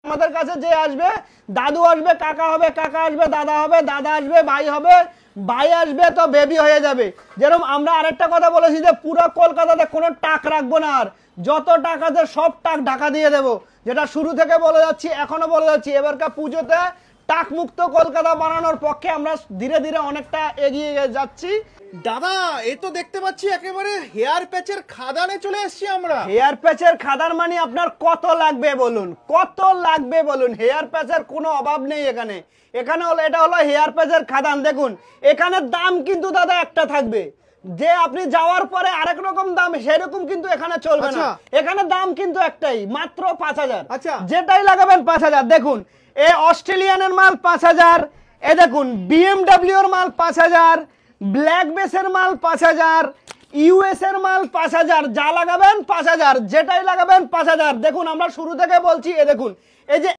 আমাদের কাছে যে আসবে, দাদু আসবে, কাকা হবে, কাকা আসবে, দাদা হবে, দাদা আসবে, ভাই হবে, ভাই আসবে, তো বেবি হয়ে যাবে। যেরকম আমরা আরেকটা কথা বলেছি যে পুরো কলকাতাতে কোনো টাক রাখবো না, আর যত টাকা আছে সব টাক ঢাকা দিয়ে দেবো, যেটা শুরু থেকে বলে যাচ্ছি, এখনো বলে যাচ্ছি। এবারকার পুজোতে টাক মুক্ত কলকাতা বানানোর পক্ষে আমরা ধীরে ধীরে অনেকটা এগিয়ে যাচ্ছি। দাদা এই তো দেখতে পাচ্ছি একেবারে হেয়ার প্যাচের খাদানে চলে এসেছি আমরা। হেয়ার প্যাচের খাদান মানে আপনার কত লাগবে বলুন, কত লাগবে বলুন? হেয়ার প্যাচের কোনো অভাব নেই এখানে। এখানে হলো, এটা হলো হেয়ার প্যাচের খাদান। দেখুন এখানে দাম কিন্তু দাদা একটা থাকবে, যে আপনি যাওয়ার পরে আরেক রকম দাম, সেরকম কিন্তু এখানে চলবে না। এখানে দাম কিন্তু একটাই, মাত্র 5000। আচ্ছা, যেটাই লাগাবেন 5000। দেখুন এ অস্ট্রেলিয়ানের মাল 5000, এ দেখুন BMW এর মাল 5000, ব্ল্যাক বেসের মাল 5000, ইউএস এর মাল 5000। যা লাগাবেন 5000, যেটাই লাগাবেন 5000। দেখুন আমরা শুরু থেকে বলছি, এ দেখুন এই যে